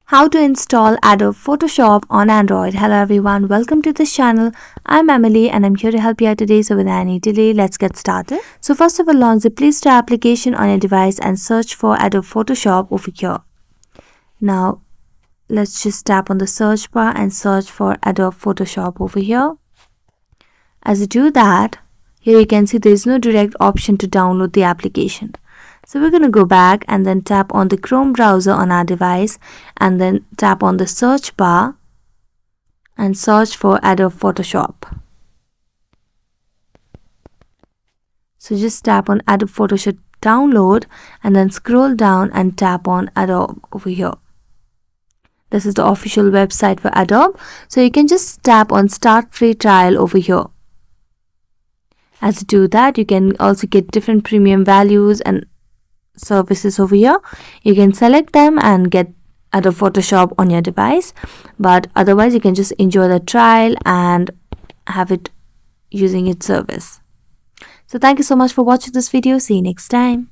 How to install Adobe Photoshop on Android. Hello everyone, welcome to this channel. I'm Emily and I'm here to help you out today. So without any delay, let's get started. So first of all, launch the Play Store application on your device and search for Adobe Photoshop over here. Now let's just tap on the search bar and search for Adobe Photoshop over here. As you do that, here you can see there is no direct option to download the application. So we're going to go back and then tap on the Chrome browser on our device and then tap on the search bar and search for Adobe Photoshop. So just tap on Adobe Photoshop download and then scroll down and tap on Adobe over here. This is the official website for Adobe. So you can just tap on Start Free Trial over here. As you do that, you can also get different premium values and services over here. You can select them and get Adobe Photoshop on your device, but otherwise you can just enjoy the trial and have it using its service. So thank you so much for watching this video. See you next time.